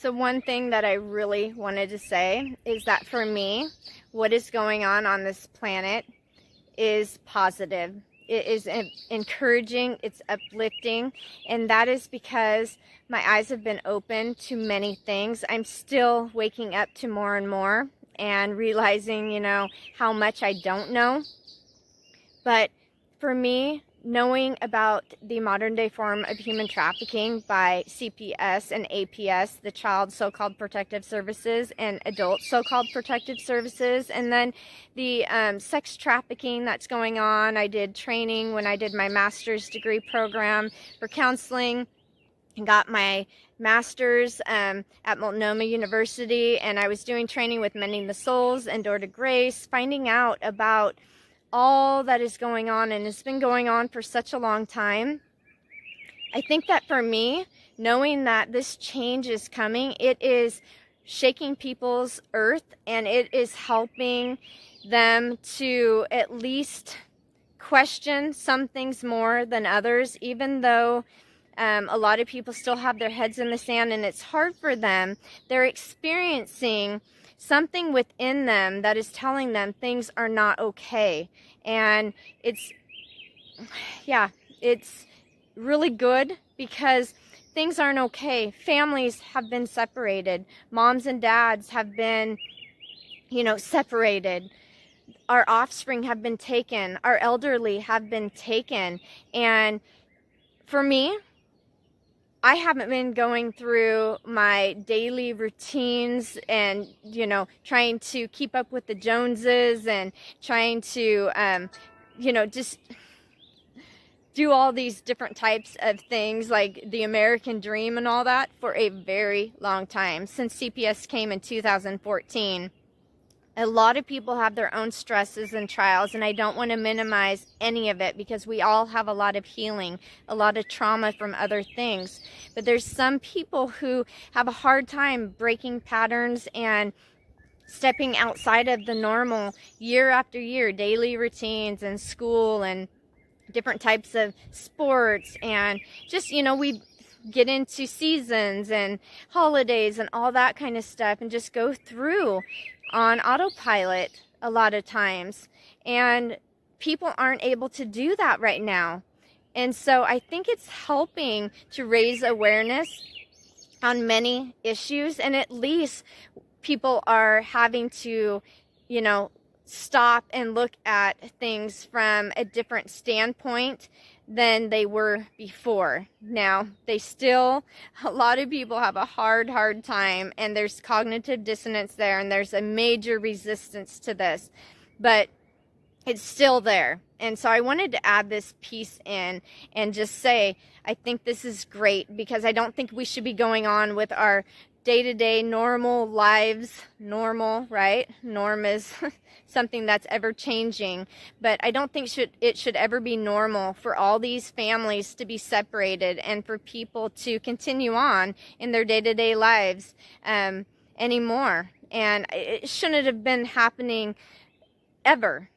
So one thing that I really wanted to say is that for me, what is going on this planet is positive. It is encouraging, it's uplifting, and that is because my eyes have been open to many things. I'm still waking up to more and more and realizing, how much I don't know. But for me, knowing about the modern day form of human trafficking by CPS and APS, the Child So-Called Protective Services and Adult So-Called Protective Services, and then the sex trafficking that's going on. I did training when I did my master's degree program for counseling and got my master's at Multnomah University, and I was doing training with Mending the Souls and Door to Grace, finding out about all that is going on, and it's been going on for such a long time. I think that for me, knowing that this change is coming, it is shaking people's earth, and it is helping them to at least question some things more than others, even though a lot of people still have their heads in the sand and it's hard for them. They're experiencing something within them that is telling them things are not okay. And it's really good because things aren't okay. Families have been separated. Moms and dads have been, separated. Our offspring have been taken. Our elderly have been taken. And for me, I haven't been going through my daily routines and, trying to keep up with the Joneses and trying to, just do all these different types of things like the American dream and all that for a very long time. Since CPS came in 2014. A lot of people have their own stresses and trials, and I don't want to minimize any of it because we all have a lot of healing, a lot of trauma from other things. But there's some people who have a hard time breaking patterns and stepping outside of the normal year after year, daily routines and school and different types of sports. And just, we get into seasons and holidays and all that kind of stuff and just go through on autopilot a lot of times, and people aren't able to do that right now. And so I think it's helping to raise awareness on many issues, and at least people are having to, stop and look at things from a different standpoint than they were before. Now, a lot of people have a hard time, and there's cognitive dissonance there, and there's a major resistance to this, but it's still there. And so I wanted to add this piece in and just say, I think this is great because I don't think we should be going on with our day-to-day normal lives. Normal, right? Norm is something that's ever changing, but I don't think it should ever be normal for all these families to be separated and for people to continue on in their day-to-day lives anymore. And it shouldn't have been happening ever.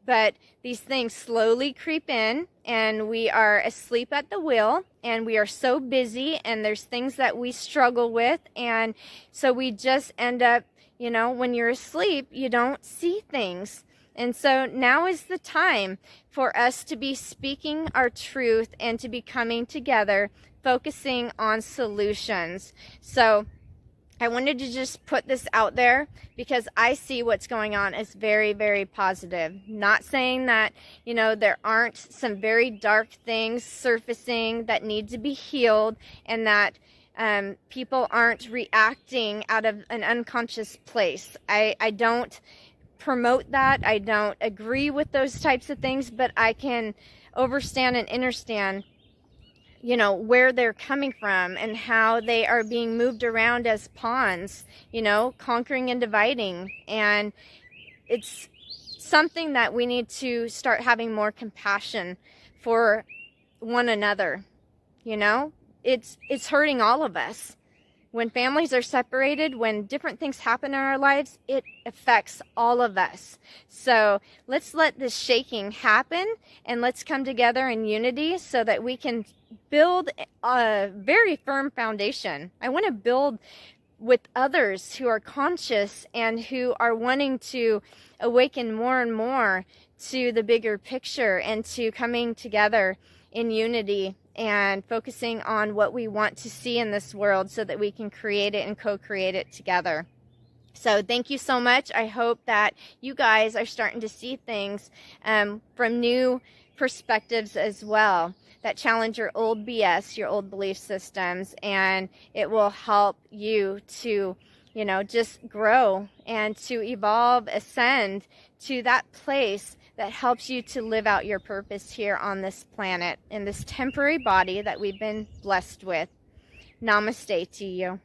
But these things slowly creep in, and we are asleep at the wheel, and we are so busy, and there's things that we struggle with, and so we just end up, when you're asleep, you don't see things. And so now is the time for us to be speaking our truth and to be coming together, focusing on solutions. So I wanted to just put this out there because I see what's going on as very, very positive. Not saying that, there aren't some very dark things surfacing that need to be healed, and that people aren't reacting out of an unconscious place. I don't promote that. I don't agree with those types of things, but I can understand and understand where they're coming from and how they are being moved around as pawns, conquering and dividing. And it's something that we need to start having more compassion for one another. It's hurting all of us. When families are separated, when different things happen in our lives, it affects all of us. So let's let this shaking happen, and let's come together in unity so that we can build a very firm foundation. I want to build with others who are conscious and who are wanting to awaken more and more to the bigger picture and to coming together in unity and focusing on what we want to see in this world so that we can create it and co-create it together. So thank you so much. I hope that you guys are starting to see things from new perspectives as well, that challenge your old BS, your old belief systems, and it will help you to, you know, just grow and to evolve, ascend to that place that helps you to live out your purpose here on this planet, in this temporary body that we've been blessed with. Namaste to you.